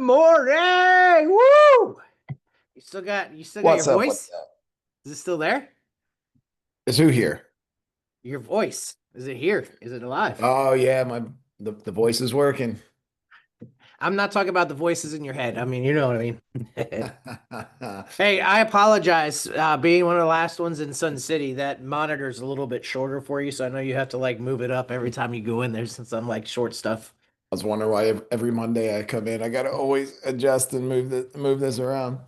morning. Woo! You still got your What's up? What's voice? up? Is it still there? Is who here? Your voice. Is it here? Is it alive? Oh yeah, the voice is working. I'm not talking about the voices in your head. I mean, you know what I mean. Hey, I apologize. Being one of the last ones in Sun City, that monitor's a little bit shorter for you, so I know you have to like move it up every time you go in there since I'm like short stuff. I was wondering why every Monday I come in, I gotta always adjust and move this around.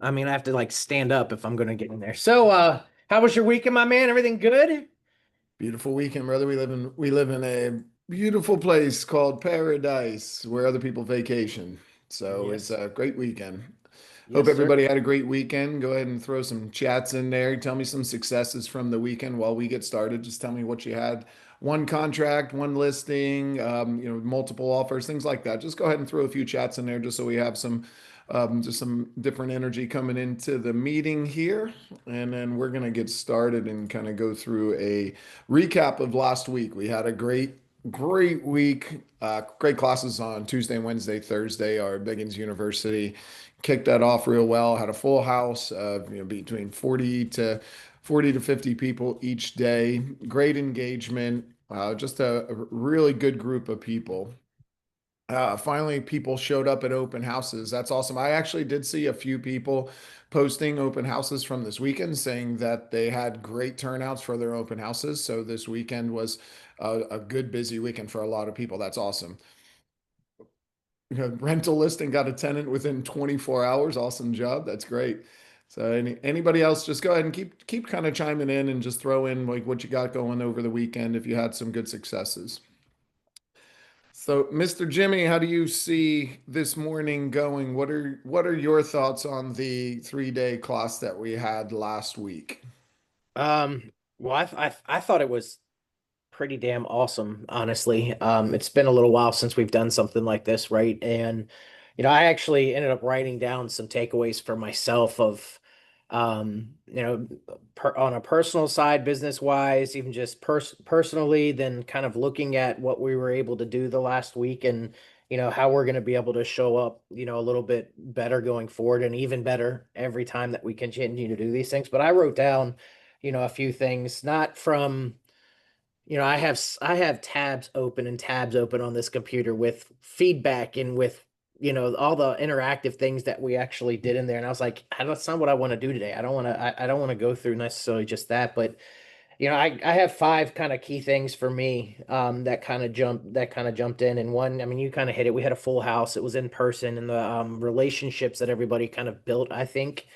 I mean, I have to like stand up if I'm gonna get in there. So, how was your weekend, my man? Everything good? Beautiful weekend, brother. We live in a beautiful place called Paradise where other people vacation. So it's Yes. a great weekend. Hope Yes, sir. everybody had a great weekend. Go ahead and throw some chats in there. Tell me some successes from the weekend while we get started. Just tell me what you had. One contract, one listing, multiple offers, things like that. Just go ahead and throw a few chats in there just so we have some different energy coming into the meeting here. And then we're going to get started and kind of go through a recap of last week. We had a great week. Great classes on Tuesday, Wednesday, Thursday. Our Beggins University kicked that off real well. Had a full house of between 40 to 50 people each day. Great engagement. Just a really good group of people. Finally, people showed up at open houses. That's awesome. I actually did see a few people posting open houses from this weekend saying that they had great turnouts for their open houses. So this weekend was a good, busy weekend for a lot of people. That's awesome. Rental listing got a tenant within 24 hours. Awesome job. That's great. So anybody else, just go ahead and keep kind of chiming in and just throw in like what you got going over the weekend if you had some good successes. So, Mr. Jimmy, how do you see this morning going? What are your thoughts on the 3-day class that we had last week? Um, well, I thought it was pretty damn awesome, honestly. It's been a little while since we've done something like this, right? And I actually ended up writing down some takeaways for myself of, on a personal side, business wise, even just personally, then kind of looking at what we were able to do the last week and how we're going to be able to show up, a little bit better going forward and even better every time that we continue to do these things. But I wrote down, a few things, not from I have tabs open and tabs open on this computer with feedback and with all the interactive things that we actually did in there. And I was like, that's not what I want to do today. I don't want to go through necessarily just that, but I have five kind of key things for me that kind of jumped in. And one, I mean, you kind of hit it. We had a full house. It was in person, and the relationships that everybody kind of built, I think.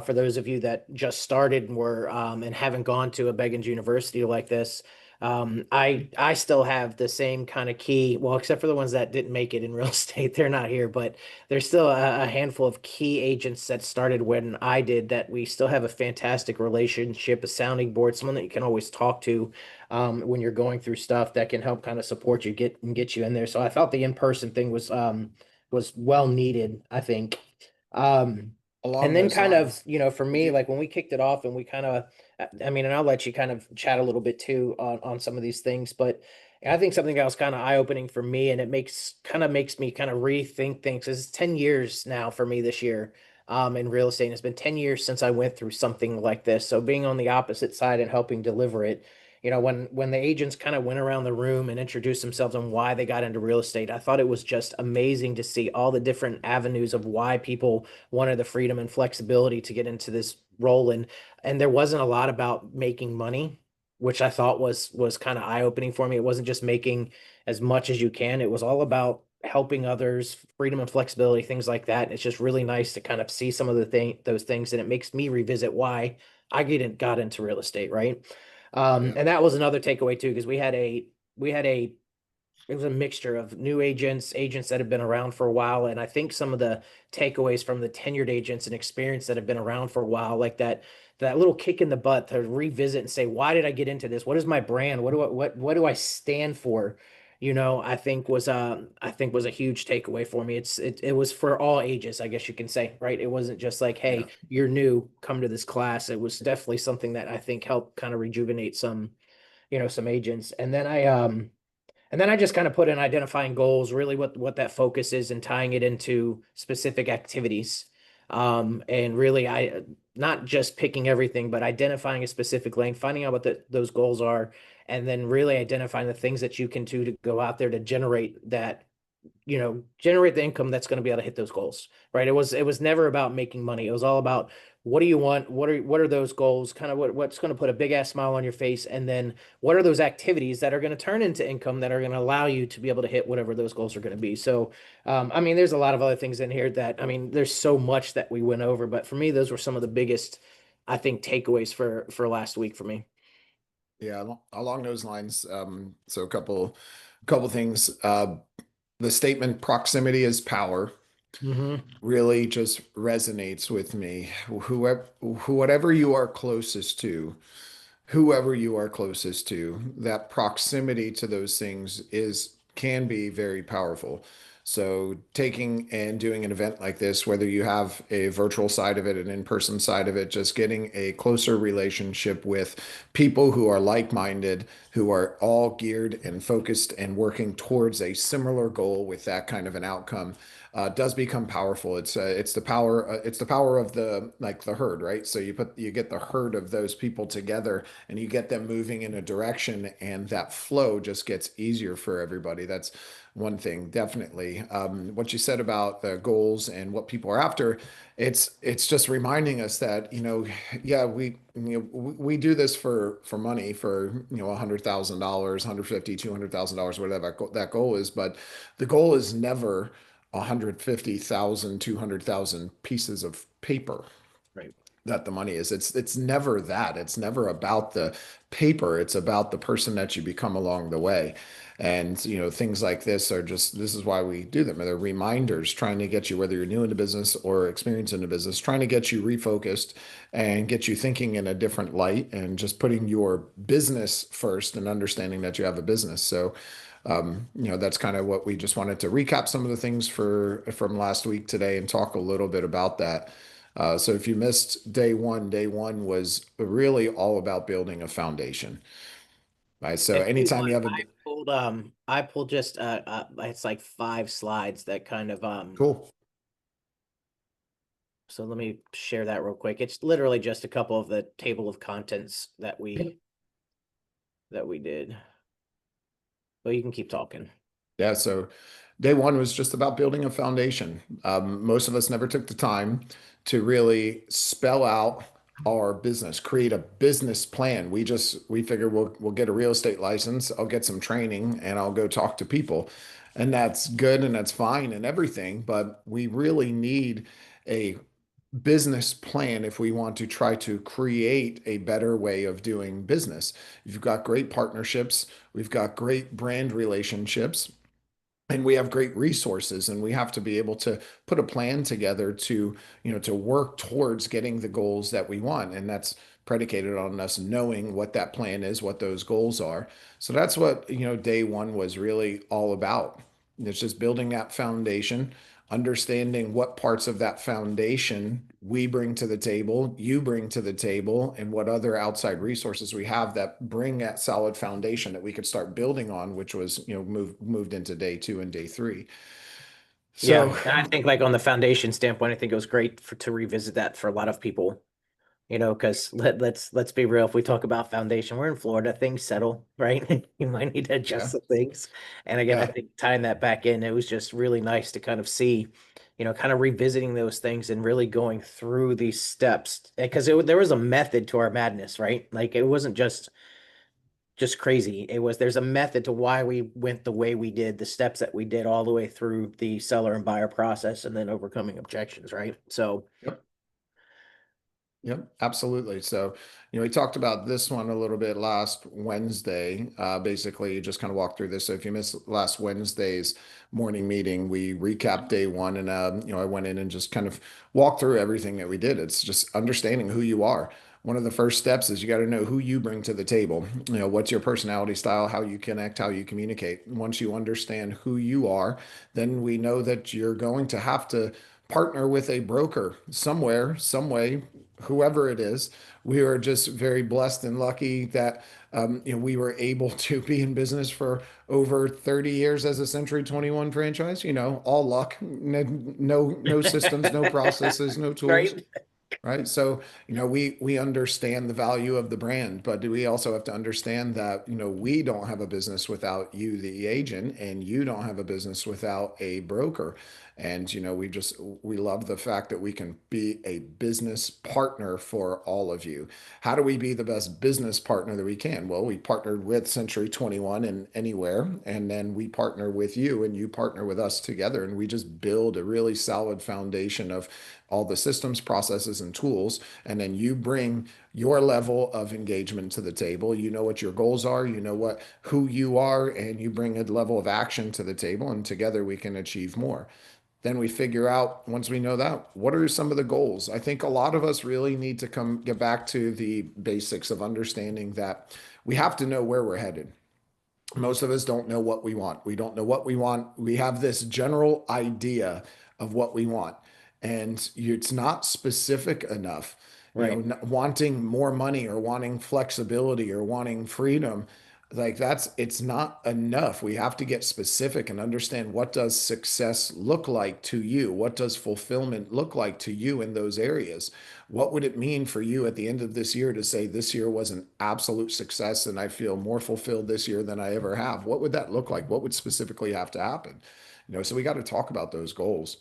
For those of you that just started and were and haven't gone to a Beggins University like this, I still have the same kind of key, well, except for the ones that didn't make it in real estate. They're not here, but there's still a handful of key agents that started when I did that we still have a fantastic relationship, a sounding board, someone that you can always talk to when you're going through stuff that can help kind of support you, get you in there. So I thought the in-person thing was well needed, I think. Um, and Along then those kind of, lines, for did me, you? like when we kicked it off and we kind of, I mean, and I'll let you kind of chat a little bit too on some of these things, but I think something that was kind of eye-opening for me, and it makes me kind of rethink things. 'Cause it's 10 years now for me this year, in real estate. And it's been 10 years since I went through something like this. So being on the opposite side and helping deliver it, when the agents kind of went around the room and introduced themselves on why they got into real estate, I thought it was just amazing to see all the different avenues of why people wanted the freedom and flexibility to get into this role. And there wasn't a lot about making money, which I thought was kind of eye-opening for me. It wasn't just making as much as you can. It was all about helping others, freedom and flexibility, things like that. And it's just really nice to kind of see some of those things, and it makes me revisit why got into real estate, right? Yeah, And that was another takeaway too, because we had a it was a mixture of new agents, agents that have been around for a while, and I think some of the takeaways from the tenured agents and experience that have been around for a while, like that little kick in the butt to revisit and say, why did I get into this? What is my brand? What do I stand for? I think was a huge takeaway for me. It was for all ages, I guess you can say, right? It wasn't just like, yeah. hey, you're new, come to this class. It was definitely something that I think helped kind of rejuvenate some agents. And then And then I just kind of put in identifying goals, really what that focus is, and tying it into specific activities. And really, I not just picking everything, but identifying a specific lane, finding out what those goals are, and then really identifying the things that you can do to go out there to generate that, generate the income that's going to be able to hit those goals, right? It was never about making money. It was all about, what do you want? What are those goals? Kind of what's going to put a big ass smile on your face, and then what are those activities that are going to turn into income that are going to allow you to be able to hit whatever those goals are going to be. So, I mean, there's a lot of other things in here that, I mean, there's so much that we went over, but for me, those were some of the biggest, I think, takeaways for last week for me. Yeah, along those lines. So couple things. The statement "proximity is power" Hmm. really just resonates with me. Whoever you are closest to, whoever you are closest to, that proximity to those things is can be very powerful. So taking and doing an event like this, whether you have a virtual side of it, an in-person side of it, just getting a closer relationship with people who are like-minded, who are all geared and focused and working towards a similar goal with that kind of an outcome, does become powerful. It's the power of the like the herd, right? So you get the herd of those people together and you get them moving in a direction, and that flow just gets easier for everybody. That's one thing, definitely. What you said about the goals and what people are after, it's just reminding us that, yeah, we do this for money, for $100,000, 150, $200,000, whatever that goal is, but the goal is never 150,000, 200,000 pieces of paper Right. that the money is. It's never that. It's never about the paper. It's about the person that you become along the way. And things like this is why we do them. They're reminders trying to get you, whether you're new into business or experienced into business, trying to get you refocused and get you thinking in a different light and just putting your business first and understanding that you have a business. So that's kind of what we just wanted to recap some of the things from last week today and talk a little bit about that. So if you missed day one was really all about building a foundation, right? So And tell you anytime what, you have a I pulled just it's like 5 slides that kind of cool, so let me share that real quick. It's literally just a couple of the table of contents that we did. But you can keep talking. yeah. So day one was just about building a foundation. Most of us never took the time to really spell out our business, create a business plan. We figured we'll get a real estate license, I'll get some training, and I'll go talk to people. And that's good and that's fine and everything, but we really need a business plan if we want to try to create a better way of doing business. You've got great partnerships, we've got great brand relationships, and we have great resources, and we have to be able to put a plan together to work towards getting the goals that we want, and that's predicated on us knowing what that plan is, what those goals are. So that's what day one was really all about. It's just building that foundation, understanding what parts of that foundation we bring to the table, you bring to the table, and what other outside resources we have that bring that solid foundation that we could start building on, which was, moved into day two and day three. Yeah, So, and I think, like, on the foundation standpoint, I think it was great to revisit that for a lot of people. Because let's be real. If we talk about foundation, we're in Florida, things settle, right? You might need to adjust yeah, some things. And again, I yeah, think tying that back in, it was just really nice to kind of see, kind of revisiting those things and really going through these steps, because there was a method to our madness, right? Like, it wasn't just crazy. There's a method to why we went the way we did, the steps that we did all the way through the seller and buyer process, and then overcoming objections, right? So yep. Yep, absolutely. So, we talked about this one a little bit last Wednesday. Basically, you just kind of walked through this. So, if you missed last Wednesday's morning meeting, we recapped day one, and I went in and just kind of walked through everything that we did. It's just understanding who you are. One of the first steps is you got to know who you bring to the table. What's your personality style, how you connect, how you communicate. Once you understand who you are, then we know that you're going to have to partner with a broker somewhere, some way, whoever it is. We are just very blessed and lucky that we were able to be in business for over 30 years as a Century 21 franchise. All luck, no systems, no processes, no tools. Right. Right. So, we understand the value of the brand, but we also have to understand that, we don't have a business without you, the agent, and you don't have a business without a broker. And, we love the fact that we can be a business partner for all of you. How do we be the best business partner that we can? Well, we partnered with Century 21 and Anywhere, and then we partner with you and you partner with us together. And we just build a really solid foundation of all the systems, processes, and tools. And then you bring your level of engagement to the table. You know what your goals are, who you are, and you bring a level of action to the table. And together we can achieve more. Then we figure out, once we know that, what are some of the goals? I think a lot of us really need to get back to the basics of understanding that we have to know where we're headed. Most of us don't know what we want. We don't know what we want. We have this general idea of what we want, and it's not specific enough. Right. Wanting more money or wanting flexibility or wanting freedom, like it's not enough. We have to get specific and understand, what does success look like to you? What does fulfillment look like to you in those areas? What would it mean for you at the end of this year to say, this year was an absolute success and I feel more fulfilled this year than I ever have? What would that look like? What would specifically have to happen? So we got to talk about those goals.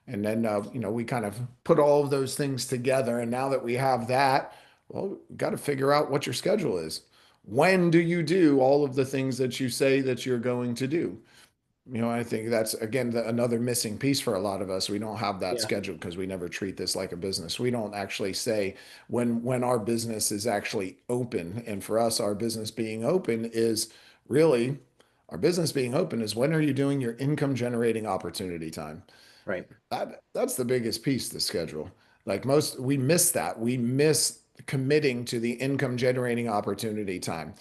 And then, we kind of put all of those things together. And now that we have that, well, we got to figure out what your schedule is. When do you do all of the things that you say that you're going to do? I think that's, again, another missing piece for a lot of us. We don't have that Yeah. schedule because we never treat this like a business. We don't actually say when our business is actually open. And for us, our business being open is really, our business being open is, when are you doing your income generating opportunity time? Right. That's the biggest piece, the schedule. Like most, we miss that. We miss committing to the income generating opportunity time.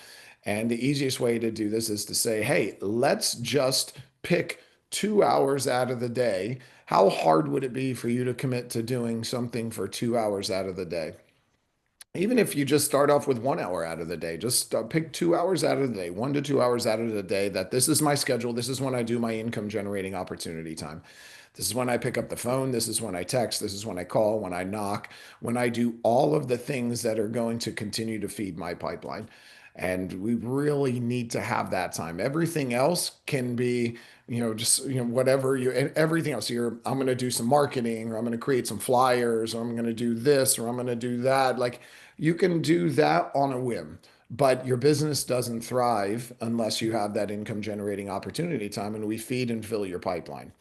And the easiest way to do this is to say, hey, let's just pick 2 hours out of the day. How hard would it be for you to commit to doing something for 2 hours out of the day? Even if you just start off with 1 hour out of the day, just pick 2 hours out of the day, 1 to 2 hours out of the day, that this is my schedule. This is when I do my income generating opportunity time. This is when I pick up the phone. This is when I text. This is when I call, when I knock, when I do all of the things that are going to continue to feed my pipeline. And we really need to have that time. Everything else can be, just, whatever you, and everything else. I'm going to do some marketing, or I'm going to create some flyers, or I'm going to do this, or I'm going to do that. Like, you can do that on a whim, but your business doesn't thrive unless you have that income generating opportunity time, and we feed and fill your pipeline.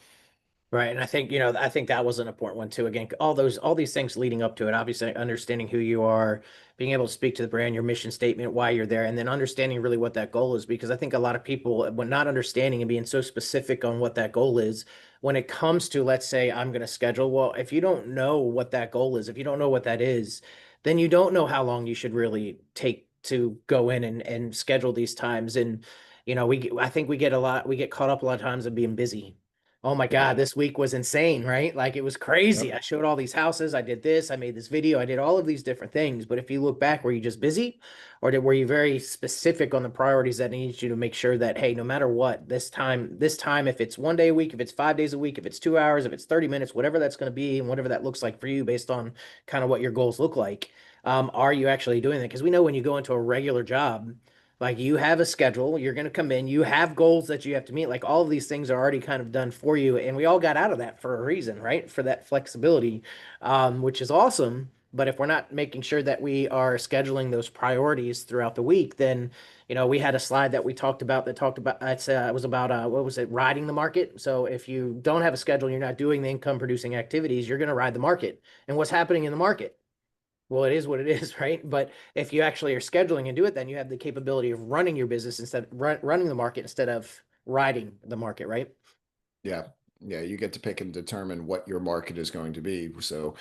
Right. And I think, I think that was an important one too. Again, all these things leading up to it, obviously understanding who you are, being able to speak to the brand, your mission statement, why you're there, and then understanding really what that goal is. Because I think a lot of people, when not understanding and being so specific on what that goal is, when it comes to, let's say, I'm going to schedule, well, if you don't know what that goal is, if you don't know what that is, then you don't know how long you should really take to go in and schedule these times. And, I think we get caught up a lot of times in being busy. Oh my Yep. God, this week was insane, right? Like it was crazy. Yep. I showed all these houses, I did this, I made this video, I did all of these different things. But if you look back, were you just busy? Or were you very specific on the priorities that needs you to make sure that, hey, no matter what, this time, if it's one day a week, if it's 5 days a week, if it's 2 hours, if it's 30 minutes, whatever that's going to be, and whatever that looks like for you based on kind of what your goals look like, are you actually doing that? Because we know when you go into a regular job, like you have a schedule, you're going to come in, you have goals that you have to meet. Like all of these things are already kind of done for you. And we all got out of that for a reason, right? For that flexibility, which is awesome. But if we're not making sure that we are scheduling those priorities throughout the week, then, we had a slide that we talked about that talked about, it was about, what was it, riding the market. So if you don't have a schedule, you're not doing the income producing activities, you're going to ride the market. And what's happening in the market? Well, it is what it is, right? But if you actually are scheduling and do it, then you have the capability of running your business instead running the market instead of riding the market, right? Yeah. Yeah, you get to pick and determine what your market is going to be. So,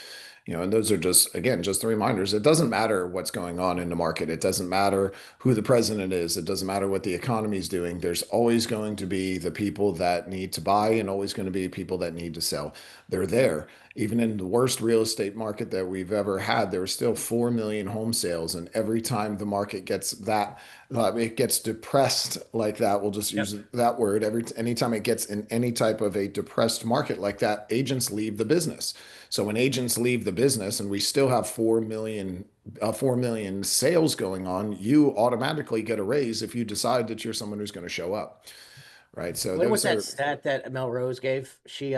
and those are just, again, just the reminders. It doesn't matter what's going on in the market. It doesn't matter who the president is. It doesn't matter what the economy is doing. There's always going to be the people that need to buy and always going to be people that need to sell. They're there. Even in the worst real estate market that we've ever had, there were still 4 million home sales. And every time the market gets that, it gets depressed like that. We'll just use Yep. that word. Anytime it gets in any type of a depressed market like that, agents leave the business. So when agents leave the business and we still have 4 million sales going on, you automatically get a raise if you decide that you're someone who's going to show up, right? So What was those that are, stat that Melrose gave? She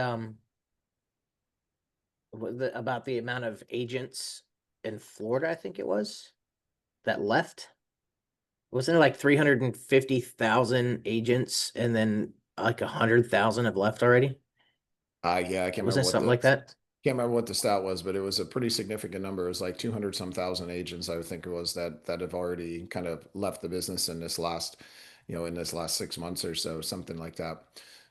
about the amount of agents in Florida, I think it was, that left. Wasn't it like 350,000 agents and then like 100,000 have left already? yeah, I can't Was remember that what something the like that? stat was, but it was a pretty significant number. It was like 200 some thousand agents, I would think it was, that have already kind of left the business in this last, in this last 6 months or so, something like that.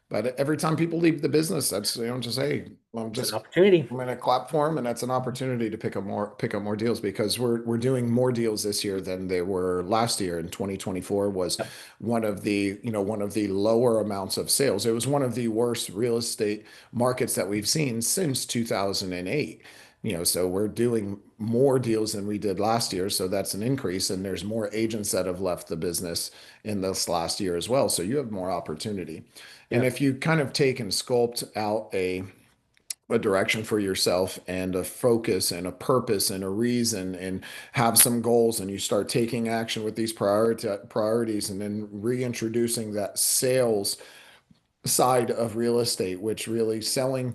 But every time people leave the business, that's, just, hey, I'm It's an just opportunity. I'm gonna clap for them, and that's an opportunity to pick up more deals because we're doing more deals this year than they were last year. And 2024 was Yep. one of the lower amounts of sales. It was one of the worst real estate markets that we've seen since 2008. So we're doing more deals than we did last year. So that's an increase. And there's more agents that have left the business in this last year as well. So you have more opportunity. And Yep. if you kind of take and sculpt out a direction for yourself and a focus and a purpose and a reason and have some goals, and you start taking action with these priorities and then reintroducing that sales side of real estate, which really selling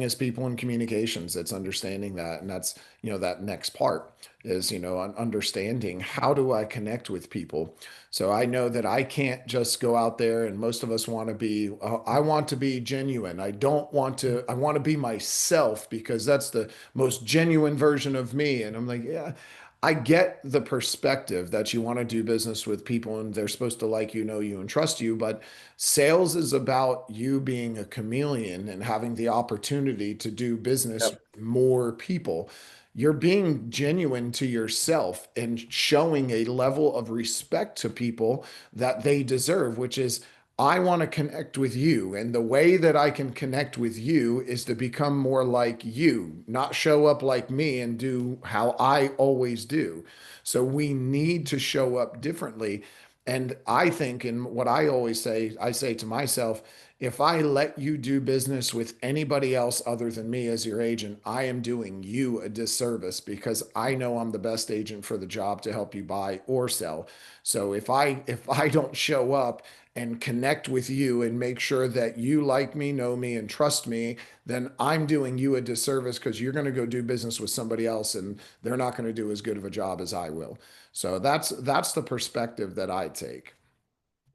is people and communications. It's understanding that. And that's, that next part is, understanding how do I connect with people. So I know that I can't just go out there, and most of us want to be, I want to be genuine. I want to be myself because that's the most genuine version of me. And I'm like, yeah, I get the perspective that you want to do business with people and they're supposed to like you, know you, and trust you, but sales is about you being a chameleon and having the opportunity to do business Yep. with more people. You're being genuine to yourself and showing a level of respect to people that they deserve, which is, I want to connect with you. And the way that I can connect with you is to become more like you, not show up like me and do how I always do. So we need to show up differently. And I think, and what I always say, I say to myself, if I let you do business with anybody else other than me as your agent, I am doing you a disservice because I know I'm the best agent for the job to help you buy or sell. So if I don't show up and connect with you and make sure that you like me, know me, and trust me, then I'm doing you a disservice because you're going to go do business with somebody else and they're not going to do as good of a job as I will. So that's the perspective that I take.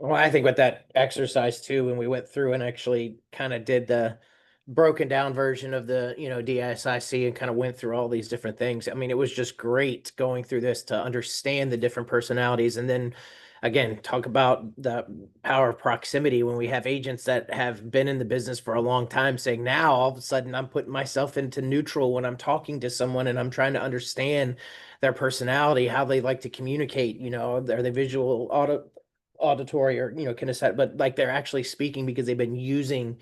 Well, I think with that exercise too, when we went through and actually kind of did the broken down version of the, DSIC and kind of went through all these different things. I mean, it was just great going through this to understand the different personalities. And then again, talk about the power of proximity when we have agents that have been in the business for a long time saying, now all of a sudden I'm putting myself into neutral when I'm talking to someone and I'm trying to understand their personality, how they like to communicate, are they visual, auditory, or kinesthetic, but like they're actually speaking because they've been using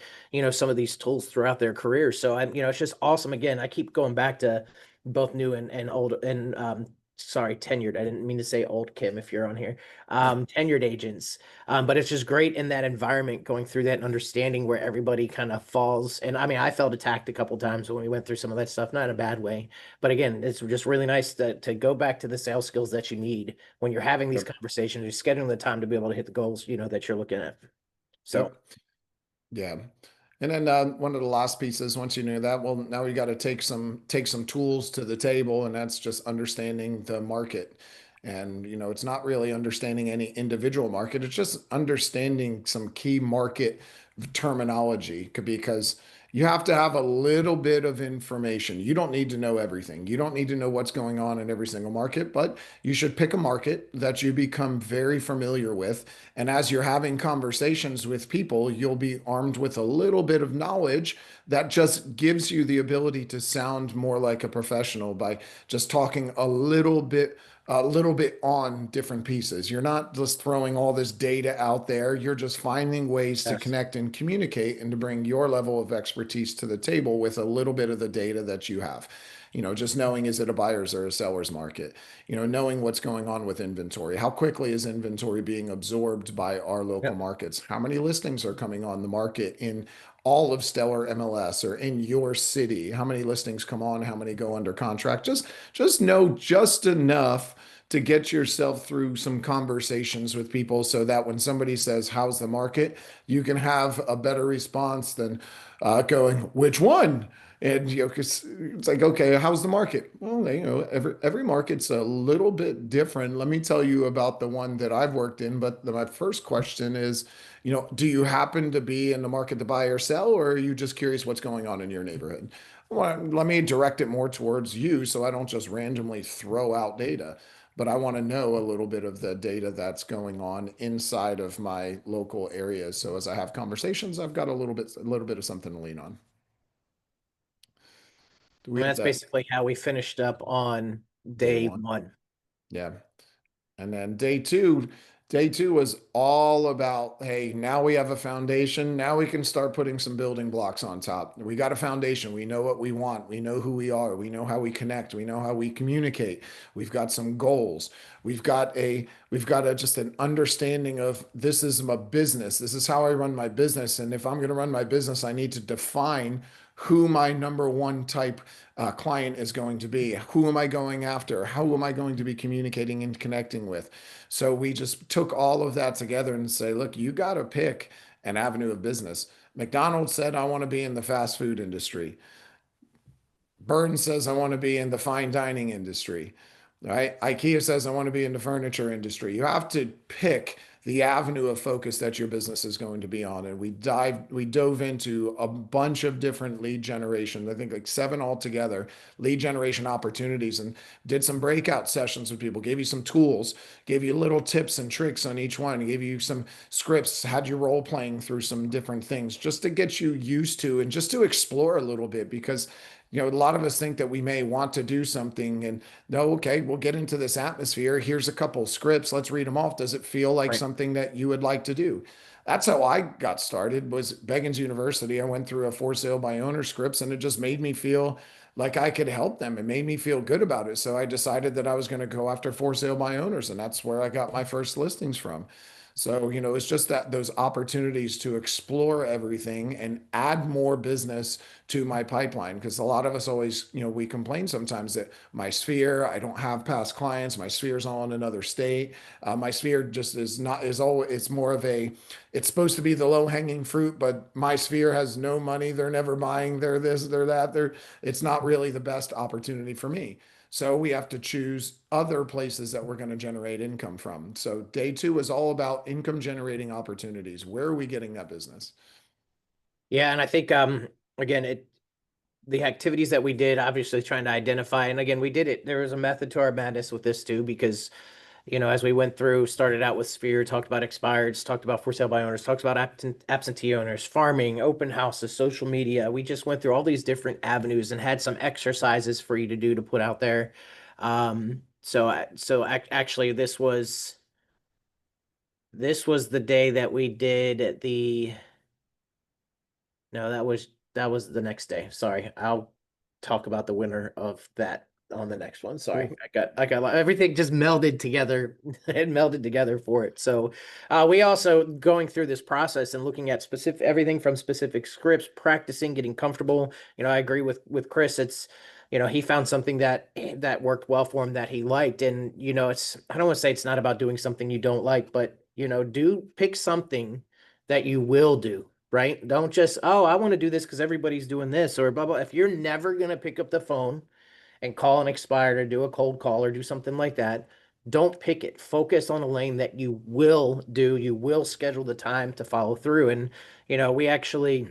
some of these tools throughout their career. So I'm it's just awesome. Again, I keep going back to both new and old and sorry, tenured. I didn't mean to say old, Kim, if you're on here. Tenured agents. But it's just great in that environment, going through that and understanding where everybody kind of falls. And I mean, I felt attacked a couple times when we went through some of that stuff, not in a bad way, but again, it's just really nice to go back to the sales skills that you need when you're having these Yep. conversations, you're scheduling the time to be able to hit the goals, that you're looking at. So, Yep. Yeah. And then one of the last pieces, once you know that, well, now we got to take some tools to the table, and that's just understanding the market. And it's not really understanding any individual market; it's just understanding some key market terminology. Because You have to have a little bit of information. You don't need to know everything. You don't need to know what's going on in every single market, but you should pick a market that you become very familiar with. And as you're having conversations with people, you'll be armed with a little bit of knowledge that just gives you the ability to sound more like a professional by just talking a little bit on different pieces. You're not just throwing all this data out there. You're just finding ways to Yes. connect and communicate and to bring your level of expertise to the table with a little bit of the data that you have. Just knowing, is it a buyer's or a seller's market? Knowing what's going on with inventory. How quickly is inventory being absorbed by our local Yep. markets? How many listings are coming on the market in all of Stellar MLS or in your city? How many listings come on? How many go under contract? Just know just enough to get yourself through some conversations with people so that when somebody says, "How's the market?" you can have a better response than going, "Which one?" And 'cause it's like, okay, how's the market? Well, every market's a little bit different. Let me tell you about the one that I've worked in. But my first question is, do you happen to be in the market to buy or sell, or are you just curious what's going on in your neighborhood? Well, let me direct it more towards you so I don't just randomly throw out data, but I want to know a little bit of the data that's going on inside of my local area. So as I have conversations, I've got a little bit of something to lean on. Do we And have that's that basically how we finished up on day day one? one. Yeah. And then day two was all about, hey, now we have a foundation. Now we can start putting some building blocks on top. We got a foundation. We know what we want. We know who we are. We know how we connect. We know how we communicate. We've got some goals. We've got just an understanding of this is my business. This is how I run my business. And if I'm going to run my business, I need to define who my number one type client is going to be. Who am I going after? How am I going to be communicating and connecting with? So we just took all of that together and say, look, you got to pick an avenue of business. McDonald's said, I want to be in the fast food industry. Burns says, I want to be in the fine dining industry, right? IKEA says, I want to be in the furniture industry. You have to pick the avenue of focus that your business is going to be on. And we dove into a bunch of different lead generation, I think like 7 altogether, lead generation opportunities, and did some breakout sessions with people, gave you some tools, gave you little tips and tricks on each one, gave you some scripts, had you role playing through some different things just to get you used to and just to explore a little bit because a lot of us think that we may want to do something and no, okay, we'll get into this atmosphere. Here's a couple scripts. Let's read them off. Does it feel like Right. something that you would like to do? That's how I got started was Beggins University. I went through a for sale by owner scripts and it just made me feel like I could help them. It made me feel good about it. So I decided that I was going to go after for sale by owners and that's where I got my first listings from. So, it's just that those opportunities to explore everything and add more business to my pipeline. Because a lot of us always, we complain sometimes that my sphere, I don't have past clients, my sphere is all in another state. My sphere just is not, is all, it's more of it's supposed to be the low hanging fruit, but my sphere has no money. They're never buying, they're this, they're that. It's not really the best opportunity for me. So we have to choose other places that we're going to generate income from. So day two is all about income generating opportunities. Where are we getting that business? Yeah, and I think again the activities that we did, obviously trying to identify, and again we did it. There was a method to our madness with this too, because as we went through, started out with Sphere, talked about expireds, talked about for sale by owners, talked about absentee owners, farming, open houses, social media. We just went through all these different avenues and had some exercises for you to do to put out there. Actually, this was the day that we did the no, that was the next day. Sorry. I'll talk about the winner of that on the next one. Sorry. Cool. I got everything just melded together. It melded together for it. So we also going through this process and looking at specific everything from specific scripts, practicing, getting comfortable. I agree with Chris. It's he found something that worked well for him that he liked. And it's I don't want to say it's not about doing something you don't like, but do pick something that you will do, right? Don't just, oh, I want to do this because everybody's doing this or blah, blah. If you're never going to pick up the phone and call an expired or do a cold call or do something like that, don't pick it. Focus on a lane that you will do. You will schedule the time to follow through. And, we actually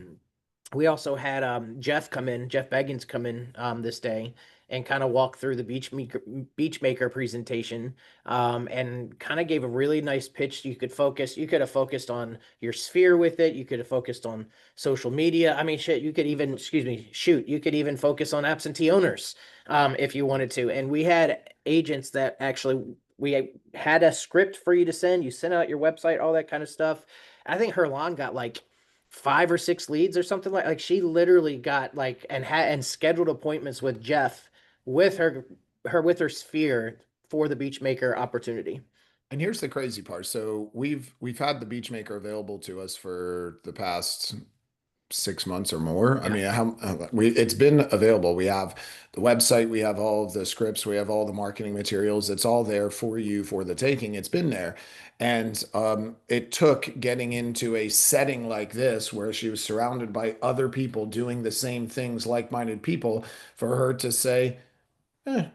We also had Jeff Beggins come in this day and kind of walk through the beach maker presentation, and kind of gave a really nice pitch. You could have focused on your sphere with it. You could have focused on social media. I mean, shit, you could even, excuse me, shoot, you could even focus on absentee owners, if you wanted to. And we had agents that actually, we had a script for you to send. You sent out your website, all that kind of stuff. I think Herlan got like 5 or 6 leads or something, like she literally got like, and had and scheduled appointments with Jeff with with her sphere for the beach maker opportunity. And here's the crazy part. So we've had the Beachmaker available to us for the past 6 months or more. I Yeah. mean, it's been available. We have the website, we have all of the scripts, we have all the marketing materials. It's all there for you for the taking. It's been there. And it took getting into a setting like this where she was surrounded by other people doing the same things, like-minded people, for her to say, eh,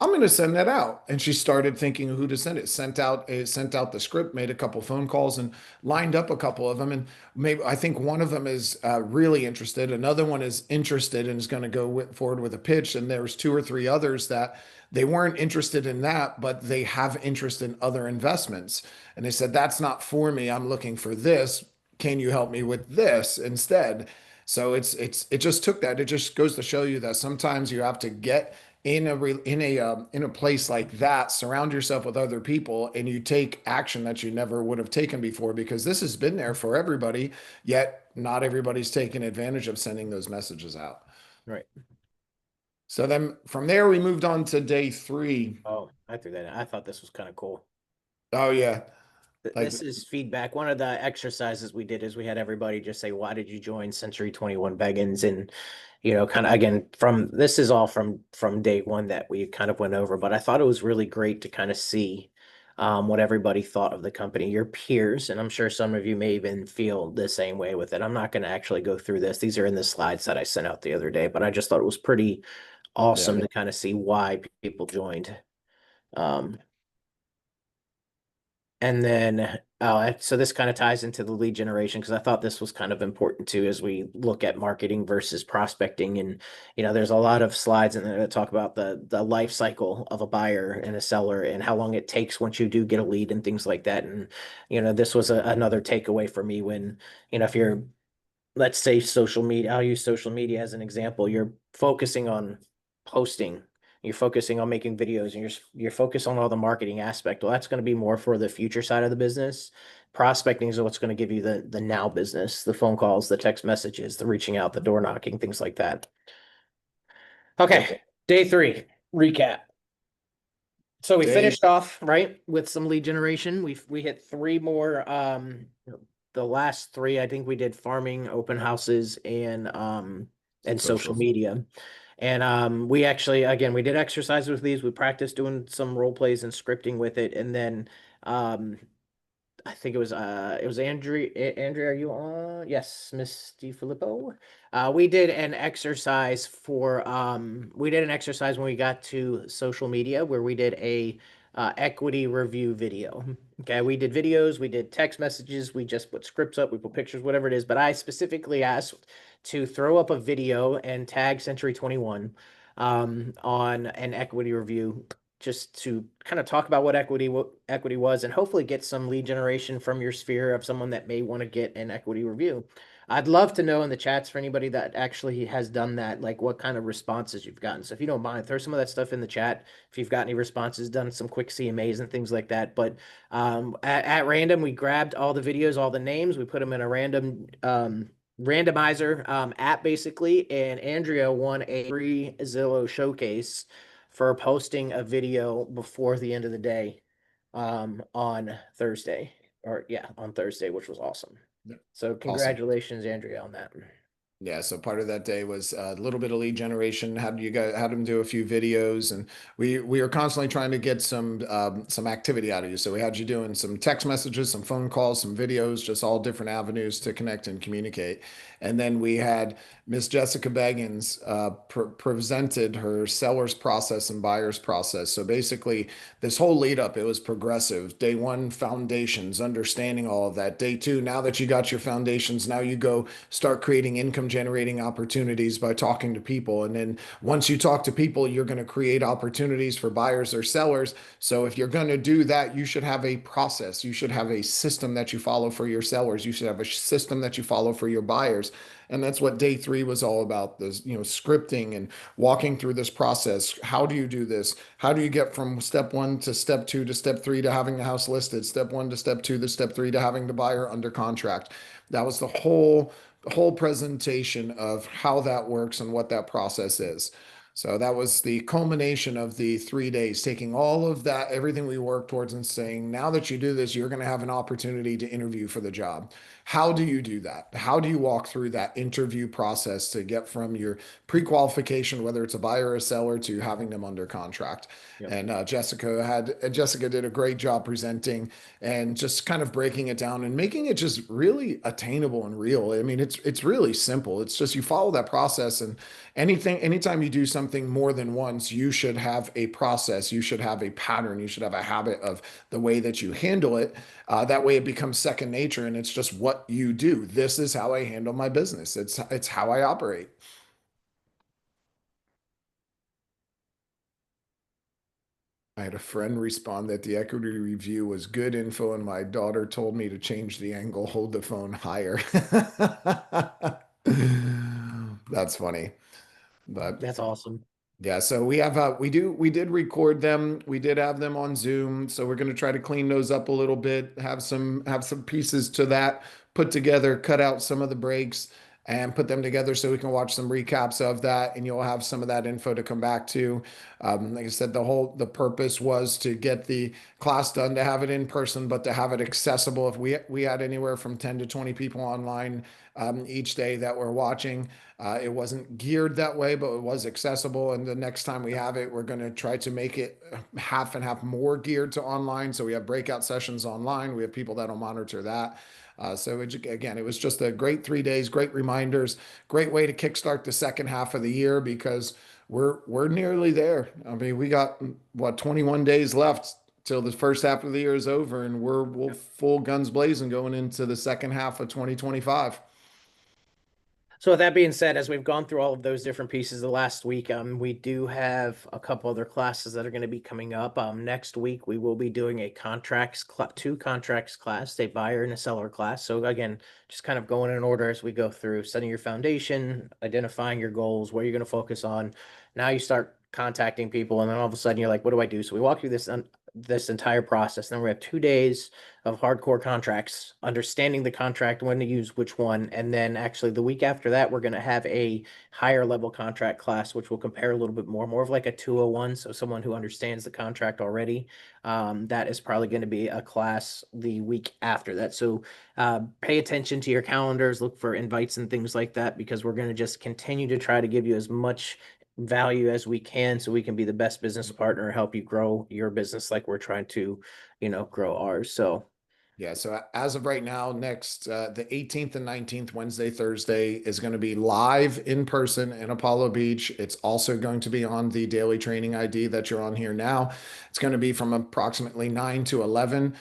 I'm going to send that out. And she started thinking who to send it. Sent out the script, made a couple phone calls, and lined up a couple of them. And maybe I think one of them is really interested. Another one is interested and is going to go forward with a pitch. And there's two or three others that they weren't interested in that, but they have interest in other investments. And they said, "That's not for me. I'm looking for this. Can you help me with this instead?" So it just took that. It just goes to show you that sometimes you have to get in a place like that, surround yourself with other people, and you take action that you never would have taken before, because this has been there for everybody, yet not everybody's taken advantage of sending those messages out. Right. So then from there we moved on to day three. Oh, I threw that in. I thought this was kind of cool. Oh yeah, like This is feedback. One of the exercises we did is we had everybody just say, "Why did you join Century 21 Beggins?" And kind of, again, from this is all from day one that we kind of went over. But I thought it was really great to kind of see what everybody thought of the company, your peers, and I'm sure some of you may even feel the same way with it. I'm not going to actually go through this. These are in the slides that I sent out the other day, but I just thought it was pretty yeah. awesome to kind of see why people joined. Um, And then, so this kind of ties into the lead generation because I thought this was kind of important too as we look at marketing versus prospecting. And there's a lot of slides in there that talk about the life cycle of a buyer and a seller and how long it takes once you do get a lead and things like that. And this was another takeaway for me when if you're, let's say, social media, I'll use social media as an example. You're focusing on posting, you're focusing on making videos, and you're focused on all the marketing aspect. Well, that's going to be more for the future side of the business. Prospecting is what's going to give you the now business, the phone calls, the text messages, the reaching out, the door knocking, things like that. Okay, day three recap. So we Day finished off right with some lead generation. We hit three more. The last three, I think we did farming, open houses, and social socials. media. And we actually, again, we did exercise with these. We practiced doing some role plays and scripting with it, and then um I think it was Andrea. Andrea, are you on? Yes, Miss DiFilippo. We did an exercise we did an exercise when we got to social media where we did a equity review video. Okay, we did videos, we did text messages, we just put scripts up, we put pictures, whatever it is. But I specifically asked to throw up a video and tag Century 21 on an equity review just to kind of talk about what equity was and hopefully get some lead generation from your sphere of someone that may want to get an equity review. I'd love to know in the chats for anybody that actually has done that, like what kind of responses you've gotten. So if you don't mind, throw some of that stuff in the chat. If you've got any responses, done some quick CMAs and things like that. But at random, we grabbed all the videos, all the names, we put them in a random randomizer app basically, and Andrea won a free Zillow showcase for posting a video before the end of the day on Thursday, or yeah, on Thursday, which was awesome. So Awesome. congratulations, Andrea, on that. Yeah, so part of that day was a little bit of lead generation. Had them do a few videos, and we were constantly trying to get some activity out of you. So we had you doing some text messages, some phone calls, some videos, just all different avenues to connect and communicate. And then we had Miss Jessica Beggins presented her seller's process and buyer's process. So basically, this whole lead up, it was progressive. Day one, foundations, understanding all of that. Day two, now that you got your foundations, now you go start creating income generating opportunities by talking to people. And then once you talk to people, you're going to create opportunities for buyers or sellers. So if you're going to do that, you should have a process. You should have a system that you follow for your sellers. You should have a system that you follow for your buyers. And that's what day three was all about, this, scripting and walking through this process. How do you do this? How do you get from step one to step two to step three to having the house listed, step one to step two to step three to having the buyer under contract? That was the whole presentation of how that works and what that process is. So that was the culmination of the 3 days, taking all of that, everything we worked towards, and saying, now that you do this, you're going to have an opportunity to interview for the job. How do you do that? How do you walk through that interview process to get from your pre-qualification, whether it's a buyer or a seller, to having them under contract? Yep. And Jessica did a great job presenting and just kind of breaking it down and making it just really attainable and real. I mean, it's really simple. It's just you follow that process, and anytime you do something more than once, you should have a process, you should have a pattern, you should have a habit of the way that you handle it. That way it becomes second nature and it's just what you do. This is how I handle my business. It's how I operate. I had a friend respond that the equity review was good info, and my daughter told me to change the angle, hold the phone higher. That's funny. But That's awesome. yeah, so we did record them. We did have them on Zoom, so we're going to try to clean those up a little bit, have some pieces to that put together, cut out some of the breaks and put them together so we can watch some recaps of that, and you'll have some of that info to come back to. Like I said, the purpose was to get the class done, to have it in person, but to have it accessible. If we had anywhere from 10 to 20 people online each day that were watching. It wasn't geared that way, but it was accessible. And the next time we have it, we're going to try to make it half and half more geared to online. So we have breakout sessions online. We have people that'll monitor that. Again, it was just a great 3 days, great reminders, great way to kickstart the second half of the year because we're nearly there. I mean, we got what 21 days left till the first half of the year is over, and we'll full guns blazing going into the second half of 2025. So with that being said, as we've gone through all of those different pieces the last week, we do have a couple other classes that are going to be coming up. Next week we will be doing a two contracts class, a buyer and a seller class. So again, just kind of going in order as we go through, setting your foundation, identifying your goals, where you're going to focus on. Now you start contacting people, and then all of a sudden you're like, what do I do? So we walk through this entire process. Then we have 2 days of hardcore contracts, understanding the contract, when to use which one. And then actually the week after that, we're going to have a higher level contract class, which will compare a little bit more of like a 201. So someone who understands the contract already. That is probably going to be a class the week after that. So pay attention to your calendars, look for invites and things like that, because we're going to just continue to try to give you as much value as we can so we can be the best business partner, help you grow your business like we're trying to, grow ours. So Yeah, so as of right now, next the 18th and 19th, Wednesday, Thursday, is going to be live in person in Apollo Beach. It's also going to be on the daily training ID that you're on here now. It's going to be from approximately 9 to 11.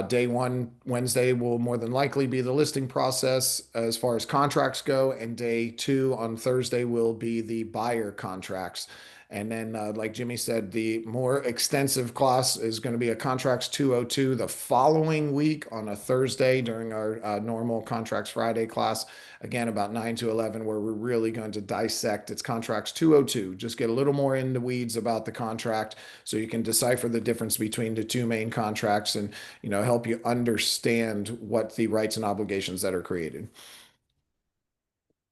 Day one, Wednesday, will more than likely be the listing process as far as contracts go, and day two on Thursday will be the buyer contracts. And then, like Jimmy said, the more extensive class is going to be a Contracts 202 the following week on a Thursday during our normal Contracts Friday class. Again, about 9 to 11, where we're really going to dissect its Contracts 202. Just get a little more in the weeds about the contract so you can decipher the difference between the two main contracts and, help you understand what the rights and obligations that are created.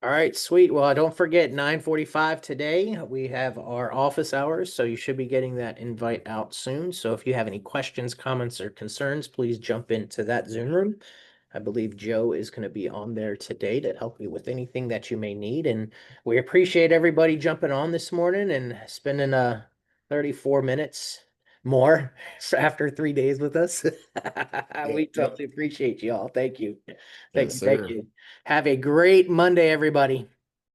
all right, sweet. Well, don't forget 9:45 today. We have our office hours, so you should be getting that invite out soon. So if you have any questions, comments, or concerns, please jump into that Zoom room. I believe Joe is going to be on there today to help you with anything that you may need. And we appreciate everybody jumping on this morning and spending 34 minutes more after 3 days with us. We Yep. totally appreciate you all. Thank you. Thank Yes, you. Thank sir. you. Have a great Monday, everybody.